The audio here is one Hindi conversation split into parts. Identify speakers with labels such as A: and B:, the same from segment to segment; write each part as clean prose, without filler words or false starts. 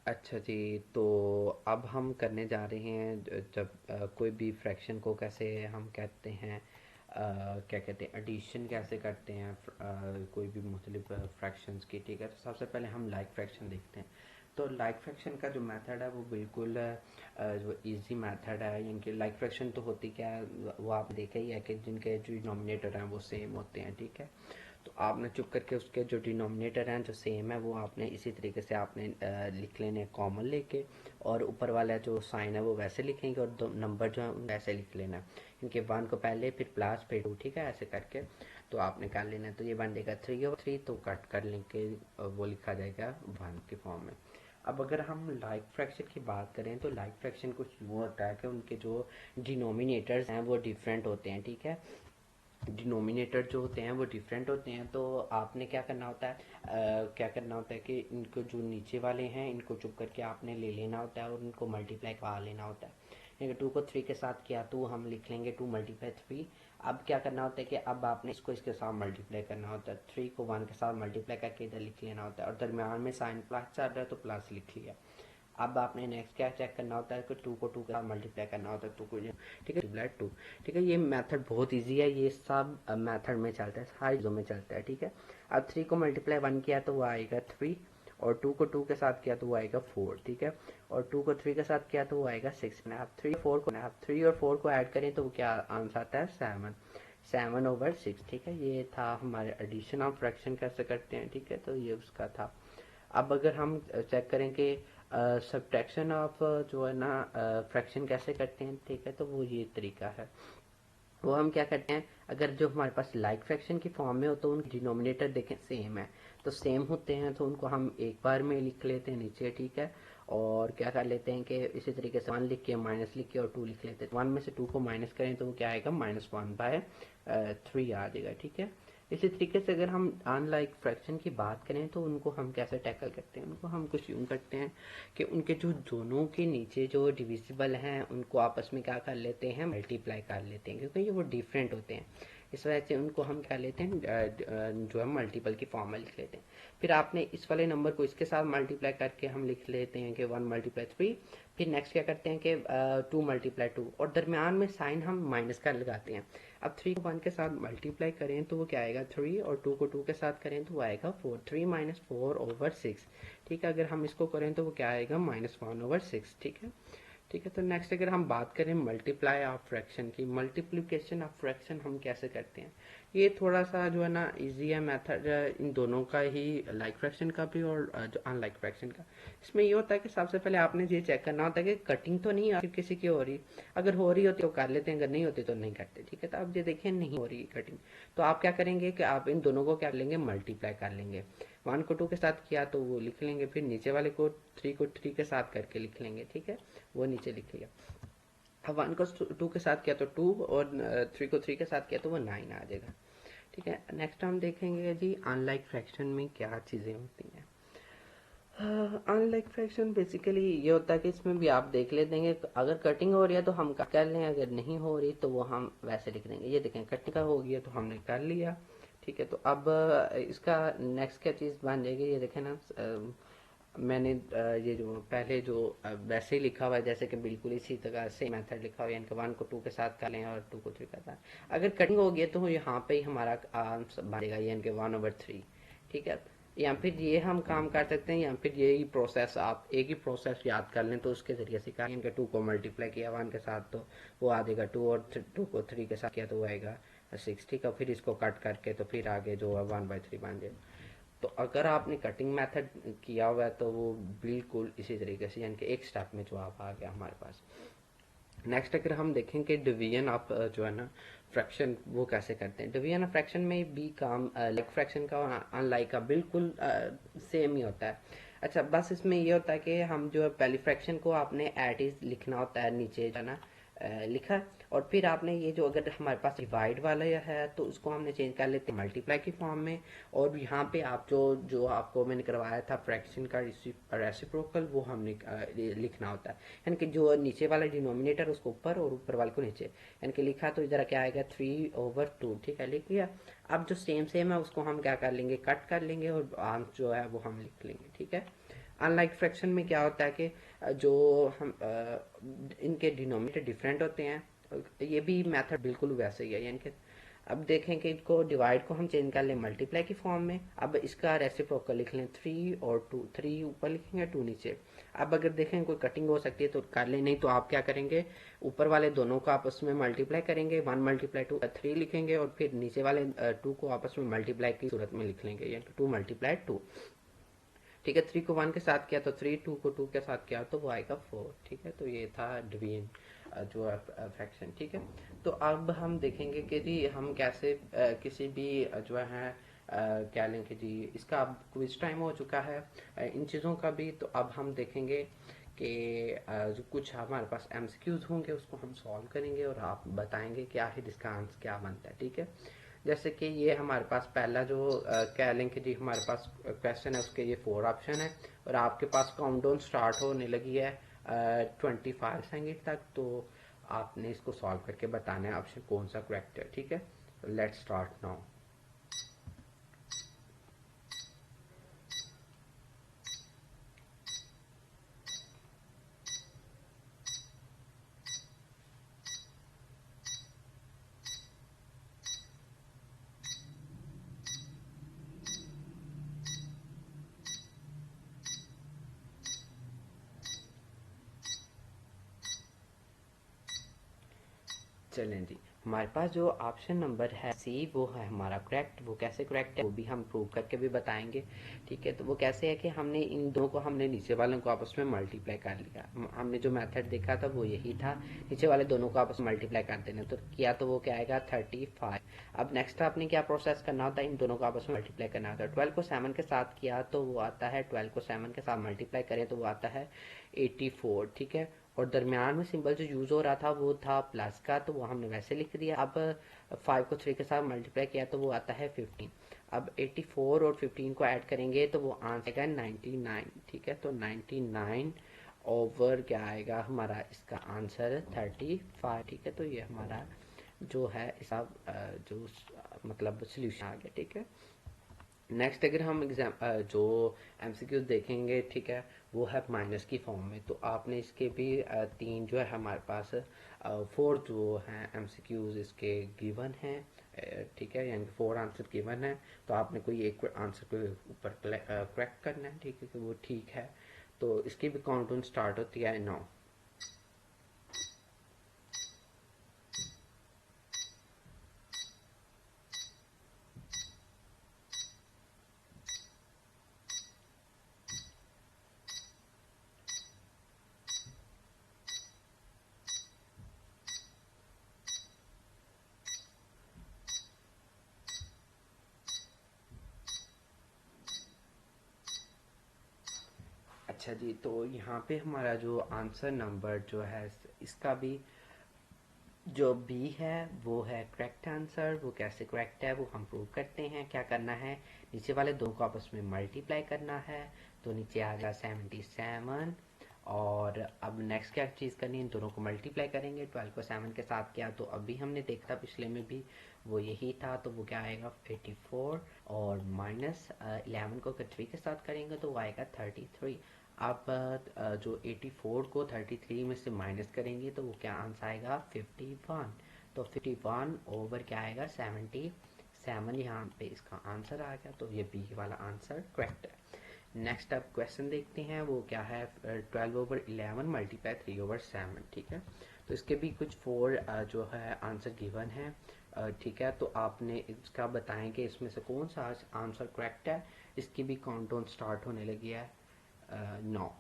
A: अच्छा जी, तो अब हम करने जा रहे हैं जब कोई भी फ्रैक्शन को कैसे हम कहते हैं, क्या कहते हैं, एडिशन कैसे करते हैं कोई भी मुख्तलिफ फ्रैक्शंस की। ठीक है, तो सबसे पहले हम लाइक फ्रैक्शन देखते हैं। तो लाइक फ्रैक्शन का जो मेथड है वो बिल्कुल जो इजी मेथड है। इनके लाइक फ्रैक्शन तो होती क्या है वो आप देखा ही है कि जिनके जो डिनोमिनेटर हैं वो सेम होते हैं। ठीक है, तो आपने चुप करके उसके जो डिनोमिनेटर हैं जो सेम है वो आपने इसी तरीके से आपने लिख लेने कॉमन लेके, और ऊपर वाला जो साइन है वो वैसे लिखेंगे और दो नंबर जो है वैसे लिख लेना है। इनके वन को पहले फिर प्लस फिर टू, ठीक है, ऐसे करके तो आपने कर लेना है। तो ये बन जाएगा 3/3, तो कट कर लेंगे वो लिखा जाएगा वन के फॉर्म में। अब अगर हम लाइक फ्रैक्शन की बात करें तो लाइक फ्रैक्शन कुछ यूँ होता है कि उनके जो डिनोमिनेटर्स हैं वो डिफरेंट होते हैं। ठीक है, डिनोमिनेटर जो होते हैं वो डिफरेंट होते हैं, तो आपने क्या करना होता है, क्या करना होता है कि इनको जो नीचे वाले हैं इनको चुप करके आपने ले लेना होता है और इनको मल्टीप्लाई करवा लेना होता है। यानी 2 को 3 के साथ किया तो हम लिख लेंगे 2 × 3। अब क्या करना होता है कि अब आपने इसको इसके साथ मल्टीप्लाई करना होता है, 3 को 1 के साथ मल्टीप्लाई करके इधर लिख लेना होता है, और दरम्यान में साइन प्लस चल रहा है तो प्लस लिख लिया। अब आपने नेक्स्ट क्या चेक करना होता है कि 2 को 2 के साथ मल्टीप्लाई करना होता है, 2 को, ठीक है, मल्टीप्लाई 2। ठीक है, ये मेथड बहुत इजी है, ये सब मेथड में चलता है, सारी चीज़ों में चलता है। ठीक है, अब 3 को मल्टीप्लाई 1 किया तो वो आएगा 3, और 2 को 2 के साथ किया तो वो आएगा 4। ठीक है, और 2 को 3 के साथ किया तो वो आएगा 6। आप 3 और 4 को ऐड करें तो वो क्या आंसर आता है, 7। 7/6। ठीक है, ये था हमारे एडिशन ऑफ फ्रैक्शन कैसे करते हैं। ठीक है, तो ये उसका था। अब अगर हम चेक करें कि सब्ट्रैक्शन ऑफ जो है ना फ्रैक्शन कैसे करते हैं, ठीक है, तो वो ये तरीका है। वो हम क्या करते हैं, अगर जो हमारे पास लाइक फ्रैक्शन की फॉर्म में हो तो उनके डिनोमिनेटर देखें सेम है, तो सेम होते हैं तो उनको हम एक बार में लिख लेते हैं नीचे। ठीक है, और क्या कर लेते हैं कि इसी तरीके से 1 लिख के माइनस लिख के और 2 लिख लेते हैं। 1 में से 2 को माइनस करें तो वो क्या आएगा, -1/3 आ जाएगा। ठीक है, इसी तरीके से अगर हम अनलाइक फ्रैक्शन की बात करें तो उनको हम कैसे टैकल करते हैं, उनको हम कुछ यूँ करते हैं कि उनके जो दोनों के नीचे जो डिविजिबल हैं उनको आपस में क्या कर लेते हैं, मल्टीप्लाई कर लेते हैं, क्योंकि ये वो डिफरेंट होते हैं। इस वजह से उनको हम क्या लेते हैं, जो है मल्टीपल की फॉर्म में लिख लेते हैं। फिर आपने इस वाले नंबर को इसके साथ मल्टीप्लाई करके हम लिख लेते हैं कि 1 × 3। फिर नेक्स्ट क्या करते हैं कि 2 × 2, और दरमियान में साइन हम माइनस का लगाते हैं। अब 3 को 1 के साथ मल्टीप्लाई करें तो वो क्या आएगा, 3, और 2 को 2 के साथ करें तो वो आएगा 4। 3 - 4/6। ठीक है, अगर हम इसको करें तो वो क्या आएगा, -1/6। ठीक है, ठीक है, तो नेक्स्ट अगर हम बात करें मल्टीप्लाई ऑफ फ्रैक्शन की, मल्टीप्लिकेशन ऑफ फ्रैक्शन हम कैसे करते हैं, ये थोड़ा सा जो है ना इजी है मेथड इन दोनों का ही, लाइक फ्रैक्शन का भी और जो अनलाइक फ्रैक्शन का। इसमें ये होता है कि सबसे पहले आपने ये चेक करना होता है कि कटिंग तो नहीं आखिर किसी की हो रही। अगर हो रही होती तो कर लेते हैं, अगर नहीं होती तो नहीं करते। ठीक है, तो अब ये देखिए नहीं हो रही कटिंग, तो आप क्या करेंगे कि आप इन दोनों को क्या लेंगे, मल्टीप्लाई कर लेंगे। 1 को 2 के साथ किया तो वो लिख लेंगे, फिर नीचे वाले को 3 को 3 के साथ करके लिख लेंगे। ठीक है, वो नीचे लिख लिया। अब 1 को 2 के साथ किया तो 2, और 3 को 3 के साथ किया तो वो 9 आ जाएगा। ठीक है, नेक्स्ट हम देखेंगे जी अनलाइक फ्रैक्शन में क्या चीज़ें होती हैं। अनलाइक फ्रैक्शन बेसिकली ये होता है कि इसमें भी आप देख लेते हैं कि अगर कटिंग हो रही है तो हम कर लें, अगर नहीं हो रही तो वो हम वैसे लिख देंगे। ये देखें कटिंग का हो गया तो हमने कर लिया। ठीक है, तो अब इसका नेक्स्ट क्या चीज़ बन जाएगी, ये देखें ना, मैंने ये जो पहले जो वैसे ही लिखा हुआ है जैसे कि बिल्कुल इसी तरह से मेथड लिखा हुआ है, यानी कि 1 को 2 के साथ कर लें और 2 को 3 के साथ। अगर कटिंग हो गई तो यहाँ पे ही हमारा आंसर बनेगा, यानी कि 1/3। ठीक है, या फिर ये हम काम कर सकते हैं, या फिर यही प्रोसेस आप एक ही प्रोसेस याद कर लें तो उसके ज़रिए से यानी कि 2 को मल्टीप्लाई किया 1 के साथ तो वो आ जाएगा 2, और 2 को 3 के साथ किया तो वो आएगा 6। ठीक है, फिर इसको कट करके तो फिर आगे जो है 1/3 बन जाएगा। तो अगर आपने कटिंग मेथड किया हुआ है तो वो बिल्कुल इसी तरीके से, यानी कि एक स्टेप में जवाब आ गया हमारे पास। नेक्स्ट अगर हम देखें कि डिवीजन ऑफ जो है ना फ्रैक्शन वो कैसे करते हैं, डिवीजन ऑफ फ्रैक्शन में भी काम लाइक फ्रैक्शन का और अनलाइक का बिल्कुल सेम ही होता है। अच्छा, बस इसमें ये होता है कि हम जो है पहली फ्रैक्शन को आपने एट इज लिखना होता है, नीचे जो है ना लिखा, और फिर आपने ये जो अगर हमारे पास डिवाइड वाला है तो उसको हमने चेंज कर लेते हैं मल्टीप्लाई की फॉर्म में, और यहाँ पे आप जो जो आपको मैंने करवाया था फ्रैक्शन का रेसिप्रोकल वो हमने लिखना होता है, यानी कि जो नीचे वाला डिनोमिनेटर उसको ऊपर और ऊपर वाले को नीचे, यानी कि लिखा तो इधर क्या आएगा 3/2। ठीक है, लिख लिया। अब जो सेम सेम है उसको हम क्या कर लेंगे, कट कर लेंगे और आंसर जो है वो हम लिख लेंगे। ठीक है, अनलाइक फ्रैक्शन में क्या होता है कि जो हम इनके डिनोमिनेटर डिफरेंट होते हैं, ये भी मेथड बिल्कुल वैसे ही है, यानी कि अब देखें कि इनको डिवाइड को हम चेंज कर लें मल्टीप्लाई की फॉर्म में। अब इसका रेसिप्रोकल लिख लें 3 और 2, 3 ऊपर लिखेंगे 2 नीचे। अब अगर देखें कोई कटिंग हो सकती है तो कर लें, नहीं तो आप क्या करेंगे, ऊपर वाले दोनों को आपस में मल्टीप्लाई करेंगे, 1 मल्टीप्लाई 2 3 लिखेंगे, और फिर नीचे वाले 2 को आपस में मल्टीप्लाई की सूरत में लिख लेंगे, यानी 2 मल्टीप्लाई 2। ठीक है, 3 को 1 के साथ किया तो 3, 2 को 2 के साथ किया तो वो आएगा 4। ठीक है, तो ये था डिवीजन जो फ्रैक्शन। ठीक है, तो अब हम देखेंगे कि जी हम कैसे किसी भी जो है क्या लें कि जी इसका अब क्विज टाइम हो चुका है इन चीज़ों का भी। तो अब हम देखेंगे कि जो कुछ हमारे पास एमसीक्यूज होंगे उसको हम सॉल्व करेंगे और आप बताएंगे कि आखिर इसका आंसर क्या बनता है। ठीक है, जैसे कि ये हमारे पास पहला जो कह लें कि जी हमारे पास क्वेश्चन है, उसके ये 4 ऑप्शन है और आपके पास काउंटडाउन स्टार्ट होने लगी है 25 सेकेंड तक। तो आपने इसको सॉल्व करके बताना है ऑप्शन कौन सा करेक्ट है। ठीक है, लेट्स स्टार्ट नाउ। चलें जी, हमारे पास जो ऑप्शन नंबर है सी वो है हमारा करेक्ट। वो कैसे करेक्ट है वो भी हम प्रूव करके भी बताएंगे। ठीक है, तो वो कैसे है कि हमने इन दो को हमने नीचे वालों को आपस में मल्टीप्लाई कर लिया। हमने जो मेथड देखा था वो यही था, नीचे वाले दोनों को आपस में मल्टीप्लाई कर देना। तो किया तो वो क्या आएगा 35। अब नेक्स्ट आपने क्या प्रोसेस करना होता है, इन दोनों को आपस में मल्टीप्लाई करना होता है। 12 को 7 के साथ किया तो वो आता है, 12 को 7 के साथ मल्टीप्लाई करें तो वो आता है 84। ठीक है, और दरमियान में सिंबल जो यूज़ हो रहा था वो था प्लस का, तो वो हमने वैसे लिख दिया। अब 5 को 3 के साथ मल्टीप्लाई किया तो वो आता है 15। अब 84 और 15 को ऐड करेंगे तो वो आंसर आएगा 99। ठीक है, तो 99 ओवर क्या आएगा हमारा इसका आंसर 35। ठीक है, तो ये हमारा जो है इसका जो मतलब सोल्यूशन आ गया। ठीक है, नेक्स्ट अगर हम एग्जाम जो एमसीक्यूज देखेंगे, ठीक है, वो है माइनस की फॉर्म में। तो आपने इसके भी 3 जो है हमारे पास 4 जो हैं एमसीक्यूज इसके गिवन हैं। ठीक है, यानी 4 आंसर गिवन है, तो आपने कोई एक आंसर के ऊपर करेक्ट करना है। ठीक है, कि वो ठीक है, तो इसकी भी काउंटडाउन स्टार्ट होती है 9। अच्छा जी, तो यहाँ पे हमारा जो आंसर नंबर जो है इसका भी जो बी है वो है करेक्ट आंसर। वो कैसे करेक्ट है वो हम प्रूव करते हैं। क्या करना है, नीचे वाले दो को आपस में मल्टीप्लाई करना है, तो नीचे आ जाएगा 77। और अब नेक्स्ट क्या चीज़ करनी है, इन दोनों को मल्टीप्लाई करेंगे। 12 को 7 के साथ किया तो अभी हमने देखा पिछले में भी वो यही था, तो वो क्या आएगा 84। और माइनस 11 को अगर 3 के साथ करेंगे तो वो आएगा 33। आप जो 84 को 33 में से माइनस करेंगे तो वो क्या आंसर आएगा 51। तो 51 ओवर क्या आएगा 77, यहाँ पे इसका आंसर आ गया। तो ये बी वाला आंसर करेक्ट है। नेक्स्ट अब क्वेश्चन देखते हैं, वो क्या है 12/11 मल्टीप्लाई 3/7। ठीक है, तो इसके भी कुछ 4 जो है आंसर गिवन है। ठीक है, तो आपने इसका बताएं कि इसमें से कौन सा आंसर करेक्ट है। इसकी भी काउंटडाउन स्टार्ट होने लगी है 9।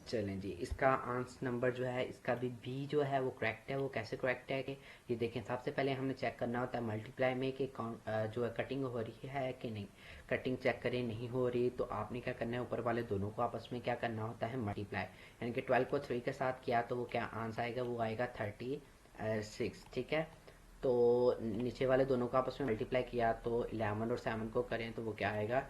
A: चलें जी, इसका आंसर नंबर जो है इसका भी बी जो है वो करेक्ट है। वो कैसे करेक्ट है कि ये देखें, सबसे पहले हमने चेक करना होता है मल्टीप्लाई में कि जो है कटिंग हो रही है कि नहीं। कटिंग चेक करें नहीं हो रही तो आपने क्या करना है, ऊपर वाले दोनों को आपस में क्या करना होता है मल्टीप्लाई। यानी कि 12 को 3 के साथ किया तो वो क्या आंसर आएगा, वो आएगा 36। ठीक है, तो नीचे वाले दोनों को आपस में मल्टीप्लाई किया तो 11 और 7 को करें तो वो क्या आएगा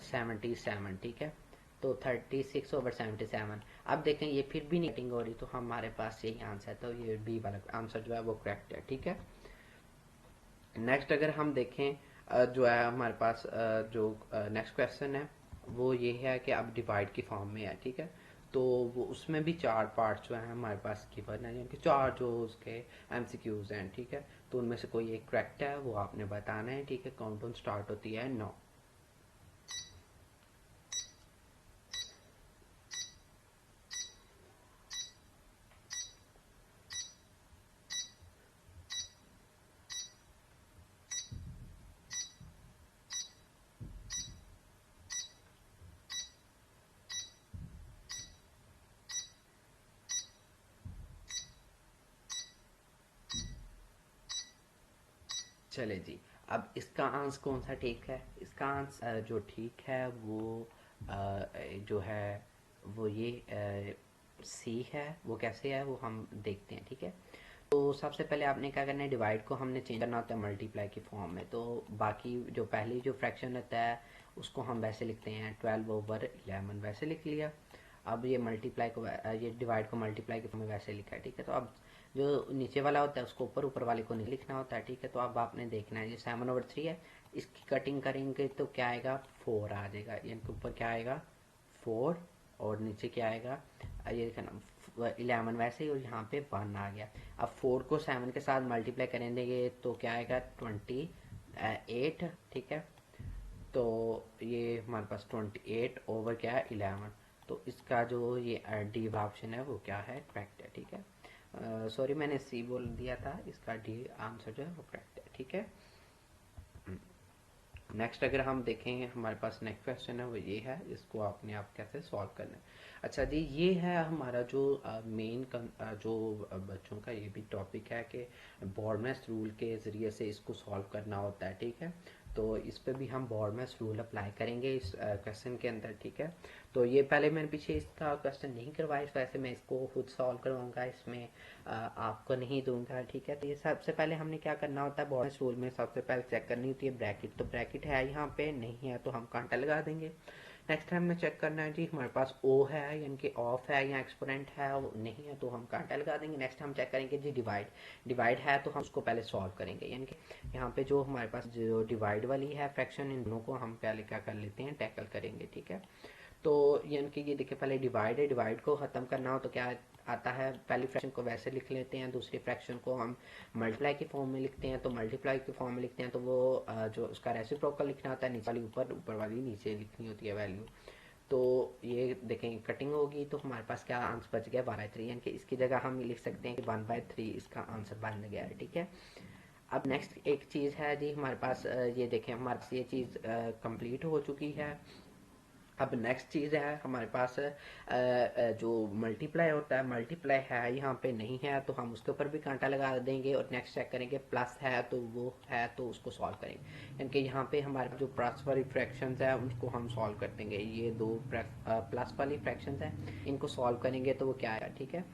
A: 77, ठीक है। तो 36/77। अब देखें ये फिर भी नहीं कटिंग हो रही, तो हमारे पास यही आंसर है, तो ये बी वाला आंसर जो है वो करेक्ट है, ठीक है। नेक्स्ट अगर हम देखें जो है हमारे पास जो नेक्स्ट क्वेश्चन है वो ये है कि अब डिवाइड की फॉर्म में है, ठीक है। तो वो उसमें भी 4 पार्ट्स जो हैं हमारे पास गिवन है, यानी कि 4 जो उसके एमसीक्यूज हैं, ठीक है। तो उनमें से कोई एक करेक्ट है, वो आपने बताना है, ठीक है। काउंटडाउन स्टार्ट होती है 9। चले जी, अब इसका आंसर कौन सा ठीक है? इसका आंसर जो ठीक है वो जो है वो ये सी है। वो कैसे है वो हम देखते हैं, ठीक है। तो सबसे पहले आपने क्या करना है, डिवाइड को हमने चेंज करना होता है मल्टीप्लाई की फॉर्म में। तो बाकी जो पहली जो फ्रैक्शन होता है उसको हम वैसे लिखते हैं 12/11, वैसे लिख लिया। अब ये मल्टीप्लाई को ये डिवाइड को मल्टीप्लाई की फॉर्म में वैसे लिखा है, ठीक है। तो अब जो नीचे वाला होता है उसको ऊपर ऊपर वाले को नहीं लिखना होता है, ठीक है। तो अब आपने देखना है ये 7/3 है, इसकी कटिंग करेंगे तो क्या आएगा 4 आ जाएगा, यानी ऊपर क्या आएगा 4 और नीचे क्या आएगा ये देखना 11 वैसे ही, और यहाँ पे 1 आ गया। अब 4 को 7 के साथ मल्टीप्लाई करेंगे तो क्या आएगा 28, ठीक है। तो ये हमारे पास 28 ओवर क्या है 11। तो इसका जो ये डी ऑप्शन है वो क्या है करेक्ट है, ठीक है। सॉरी मैंने सी बोल दिया था, इसका डी आंसर जो है वो करेक्ट है, ठीक है। नेक्स्ट अगर हम देखें हमारे पास नेक्स्ट क्वेश्चन है वो ये है, इसको आपने आप कैसे सॉल्व करना है। अच्छा जी, ये है हमारा जो मेन जो बच्चों का ये भी टॉपिक है कि बॉर्डनेस रूल के ज़रिए से इसको सॉल्व करना होता है, ठीक है। तो इस पे भी हम बॉर्डनेस रूल अप्लाई करेंगे इस क्वेश्चन के अंदर, ठीक है। तो ये पहले मैंने पीछे इसका क्वेश्चन नहीं करवाया, इस वजह से मैं इसको खुद सॉल्व करवाऊंगा, इसमें आपको नहीं दूंगा, ठीक है। तो ये सबसे पहले हमने क्या करना होता है बॉर्डनेस रूल में, सबसे पहले चेक करनी होती है ब्रैकेट। तो ब्रैकेट है यहाँ पे, नहीं है तो हम कांटा लगा देंगे। नेक्स्ट हमें चेक करना है जी हमारे पास ओ है यानी कि ऑफ है या एक्सपोनेंट है, नहीं है तो हम कांटा लगा देंगे। नेक्स्ट हम चेक करेंगे जी डिवाइड, डिवाइड है तो हम उसको पहले सॉल्व करेंगे, यानी कि यहाँ पे जो हमारे पास जो डिवाइड वाली है फ्रैक्शन, इन दोनों को हम पहले क्या कर लेते हैं टैकल करेंगे, ठीक है। तो यानी कि ये देखिए पहले डिवाइड है, डिवाइड को ख़त्म करना हो तो क्या आता है, पहली फ्रैक्शन को वैसे लिख लेते हैं, दूसरी फ्रैक्शन को हम मल्टीप्लाई की फॉर्म में लिखते हैं। तो मल्टीप्लाई की फॉर्म में लिखते हैं तो वो जो उसका रेसिप्रोकल लिखना होता है, नीचे वाली ऊपर, ऊपर वाली नीचे लिखनी होती है वैल्यू। तो ये देखेंगे कटिंग होगी तो हमारे पास क्या आंसर बच गया 12/3, यानी कि इसकी जगह हम लिख सकते हैं कि 1/3 इसका आंसर बन गया है, ठीक है। अब नेक्स्ट एक चीज़ है जी हमारे पास ये देखें हमारे पास ये चीज़ कंप्लीट हो चुकी है। अब नेक्स्ट चीज़ है हमारे पास जो मल्टीप्लाई होता है, मल्टीप्लाई है यहाँ पे नहीं है तो हम उसके ऊपर भी कांटा लगा देंगे, और नेक्स्ट चेक करेंगे प्लस है तो वो है तो उसको सॉल्व करेंगे, यानी कि यहाँ पे हमारे जो प्लस वाली फ्रैक्शंस है उनको हम सॉल्व कर देंगे। ये दो प्लस वाली फ्रैक्शंस हैं, इनको सॉल्व करेंगे तो वो क्या आएगा, ठीक है।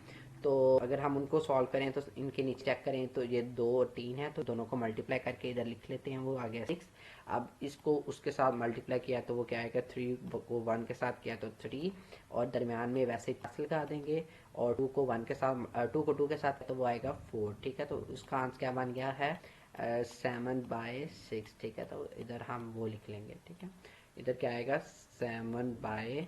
A: तो अगर हम उनको सॉल्व करें तो इनके नीचे चेक करें तो ये 2 और 3 है, तो दोनों को मल्टीप्लाई करके इधर लिख लेते हैं, वो आ गया 6। अब इसको उसके साथ मल्टीप्लाई किया तो वो क्या आएगा 3 को 1 के साथ किया तो 3, और दरमियान में वैसे ही प्लस लगा देंगे, और 2 को 1 के साथ 2 को 2 के साथ तो वो आएगा 4, ठीक है। तो उसका आंसर क्या बन गया है 7/6, ठीक है। तो इधर हम वो लिख लेंगे, ठीक है। इधर क्या आएगा 7/6,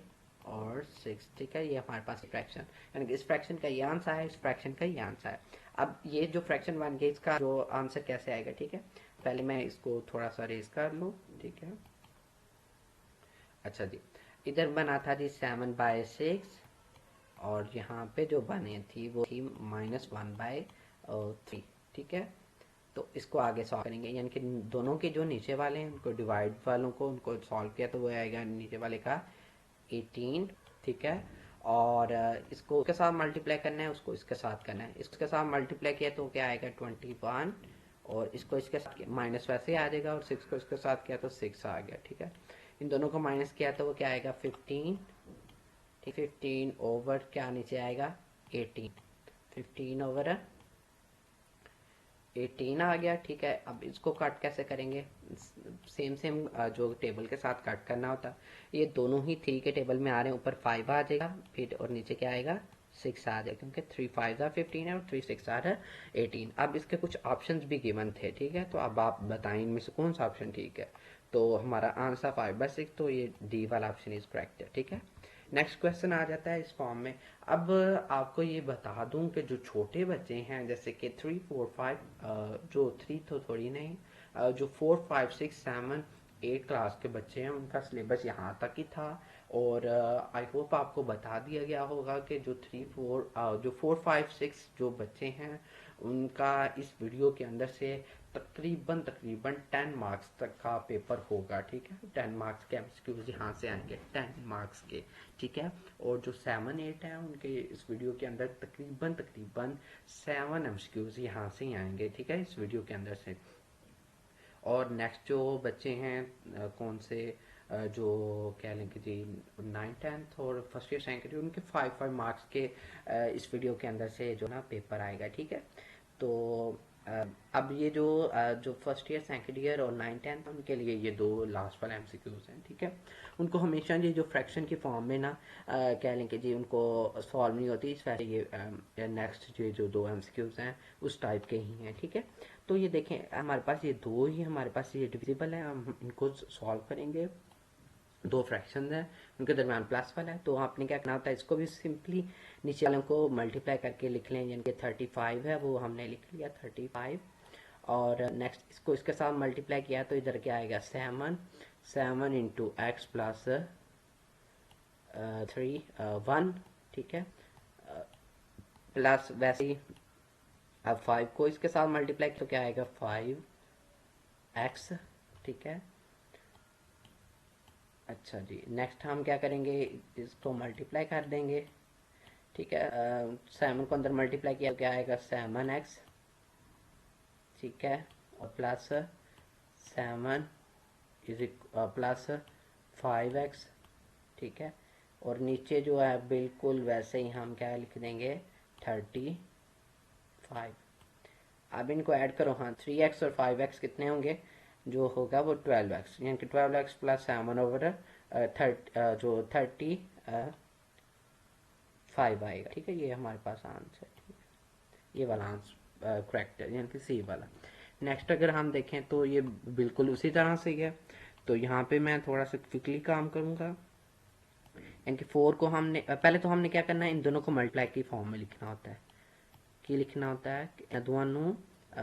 A: ठीक है। ये हमारे पास फ्रैक्शन, यानी कि इस फ्रैक्शन का ये आंसर है, इस फ्रैक्शन का ये आंसर है। अब ये जो फ्रैक्शन बन गया इसका जो आंसर कैसे आएगा, ठीक है। पहले मैं इसको थोड़ा सा रेज कर लूँ, ठीक है। अच्छा जी, इधर बना था जी 7/6, और यहाँ पे जो बने थी वो थी -1/3, ठीक है। तो इसको आगे सॉल्व करेंगे, यानी कि दोनों के जो नीचे वाले हैं उनको डिवाइड वालों को उनको सॉल्व किया तो वो आएगा नीचे वाले का 18, ठीक है। और इसको इसके साथ मल्टीप्लाई करना है, उसको इसके साथ करना है, इसके साथ मल्टीप्लाई किया तो क्या आएगा 21, और इसको इसके साथ माइनस वैसे ही आ जाएगा, और 6 को इसके साथ किया तो 6 आ गया, ठीक है। इन दोनों को माइनस किया तो वो क्या आएगा 15, ठीक 15 ओवर क्या नीचे आएगा 18, 15 ओवर 18 आ गया, ठीक है। अब इसको कट कैसे करेंगे? सेम सेम जो टेबल के साथ कट करना होता है, ये दोनों ही 3 के टेबल में आ रहे हैं, ऊपर 5 आ जाएगा फिर, और नीचे क्या आएगा? 6 आ जाएगा, क्योंकि 3 5 15 है और 3 6 है 18। अब इसके कुछ ऑप्शंस भी गिवन थे, ठीक है। तो अब आप बताएं इनमें से कौन सा ऑप्शन ठीक है। तो हमारा आंसर 5/6, तो ये डी वाला ऑप्शन इज करेक्ट है, ठीक है। नेक्स्ट क्वेश्चन आ जाता है इस फॉर्म में। अब आपको ये बता दूं कि जो छोटे बच्चे हैं, जैसे कि 3 4 5, जो 3 तो थोड़ी नहीं, जो 4 5 6 7 8 क्लास के बच्चे हैं, उनका सिलेबस यहाँ तक ही था। और आई होप आपको बता दिया गया होगा कि जो 4 5 6 जो बच्चे हैं, उनका इस वीडियो के अंदर से तकरीबन 10 मार्क्स तक का पेपर होगा, ठीक है। 10 मार्क्स के एमसीक्यूज यहाँ से आएंगे, 10 मार्क्स के, ठीक है। और जो 7 8 हैं, उनके इस वीडियो के अंदर तकरीबन 7 एमसीक्यूज यहाँ से ही आएंगे, ठीक है, इस वीडियो के अंदर से। और नेक्स्ट जो बच्चे हैं कौन से, जो कह लें कि जी 9 10th और फर्स्ट ईयर सेकेंड ईयर, उनके 5 मार्क्स के इस वीडियो के अंदर से जो ना पेपर आएगा, ठीक है। तो अब ये जो फर्स्ट ईयर सेकेंड ईयर और 9 10th, उनके लिए ये दो लास्ट वाले एमसीक्यूज हैं, ठीक है। उनको हमेशा ये जो फ्रैक्शन की फॉर्म में ना कह लें कि जी उनको सॉल्व नहीं होती, इस वजह ये नेक्स्ट ये जो दो एमसीक्यूज हैं उस टाइप के ही हैं, ठीक है। तो ये देखें, हमारे पास ये दो ही हमारे पास ये डिविजिबल है, हम इनको सॉल्व करेंगे। दो फ्रैक्शन है, उनके दरमियान प्लस वाला है, तो आपने क्या करना होता है, इसको भी सिंपली नीचे वालों को मल्टीप्लाई करके लिख लें। यानी कि 35 है, वो हमने लिख लिया 35। और नेक्स्ट इसको इसके साथ मल्टीप्लाई किया तो इधर क्या आएगा? 7 इंटू एक्स प्लस 1, ठीक है। प्लस वैसे ही अब 5 को इसके साथ मल्टीप्लाई तो क्या आएगा? 5x, ठीक है। अच्छा जी, नेक्स्ट हम क्या करेंगे, इसको मल्टीप्लाई कर देंगे, ठीक है। 7 को अंदर मल्टीप्लाई किया तो क्या आएगा? 7x, ठीक है। और प्लस 7 इज प्लस 5x, ठीक है। और नीचे जो है बिल्कुल वैसे ही हम क्या लिख देंगे? 35। अब इनको ऐड करो, हाँ 3x और 5x कितने होंगे? जो होगा वो 12x, यानी कि 12x प्लस 7 ओवर जो 35 आएगा, ठीक है। ये हमारे पास आंसर है, ठीक है। ये वाला आंसर करेक्ट है, यानी कि सी वाला। नेक्स्ट अगर हम देखें तो ये बिल्कुल उसी तरह से ही है। तो यहाँ पे मैं थोड़ा सा क्विकली काम करूँगा। यानी कि 4 को हमने पहले तो हमने क्या करना है, इन दोनों को मल्टीप्लाई की फॉर्म में लिखना होता है। की लिखना होता है दोनों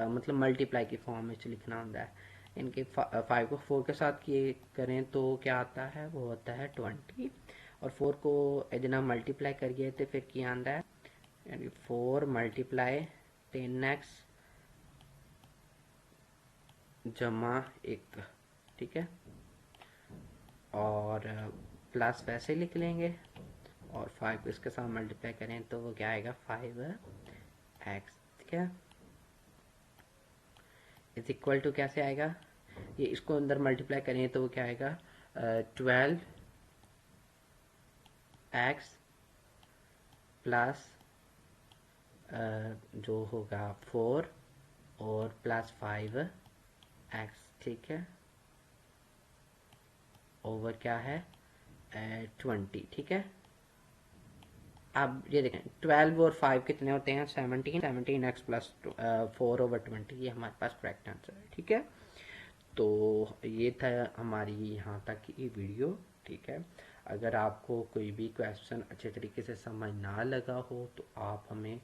A: मतलब मल्टीप्लाई की फॉर्म में लिखना होता है। इनके 5 को 4 के साथ किए करें तो क्या आता है? वो होता है 20। और 4 को इतना मल्टीप्लाई करिए तो फिर क्या आता है? यानी 4 मल्टीप्लाई 10x जमा 1, ठीक है। और प्लस वैसे लिख लेंगे, और 5 को इसके साथ मल्टीप्लाई करें तो वो क्या आएगा? 5x, ठीक है। इज इक्वल टू कैसे आएगा? ये इसको अंदर मल्टीप्लाई करें तो वो क्या आएगा? 12x प्लस जो होगा 4 और प्लस 5x, ठीक है। ओवर क्या है? 20, ठीक है। अब ये देखें 12 और 5 कितने होते हैं? 17x प्लस 4 ओवर 20, ये हमारे पास करेक्ट आंसर है, ठीक है। तो ये था हमारी यहाँ तक की वीडियो, ठीक है। अगर आपको कोई भी क्वेश्चन अच्छे तरीके से समझ ना लगा हो तो आप हमें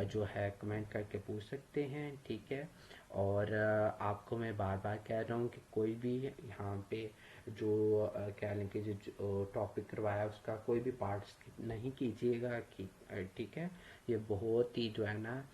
A: जो है कमेंट करके पूछ सकते हैं, ठीक है। और आपको मैं बार बार कह रहा हूँ कि कोई भी यहाँ पे जो कह लें कि जो टॉपिक करवाया उसका कोई भी पार्ट स्किप नहीं कीजिएगा, कि ठीक है। ये बहुत ही जो है ना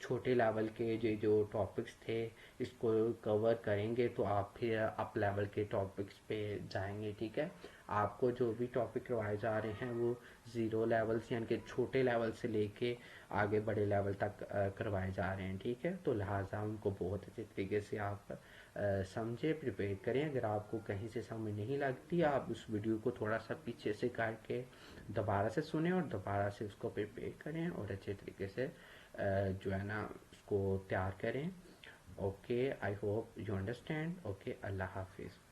A: छोटे लेवल के जो टॉपिक्स थे, इसको कवर करेंगे तो आप फिर अप लेवल के टॉपिक्स पे जाएंगे, ठीक है। आपको जो भी टॉपिक करवाए जा रहे हैं वो ज़ीरो लेवल से, यानी कि छोटे लेवल से लेके आगे बड़े लेवल तक करवाए जा रहे हैं, ठीक है। तो लिहाजा उनको बहुत अच्छे तरीके से आप समझे, प्रिपेयर करें। अगर आपको कहीं से समझ नहीं लगती, आप उस वीडियो को थोड़ा सा पीछे से करके दोबारा से सुने और दोबारा से उसको प्रिपेयर करें और अच्छे तरीके से जो है ना उसको तैयार करें। Okay, I hope you understand. Okay, अल्लाह हाफिज़।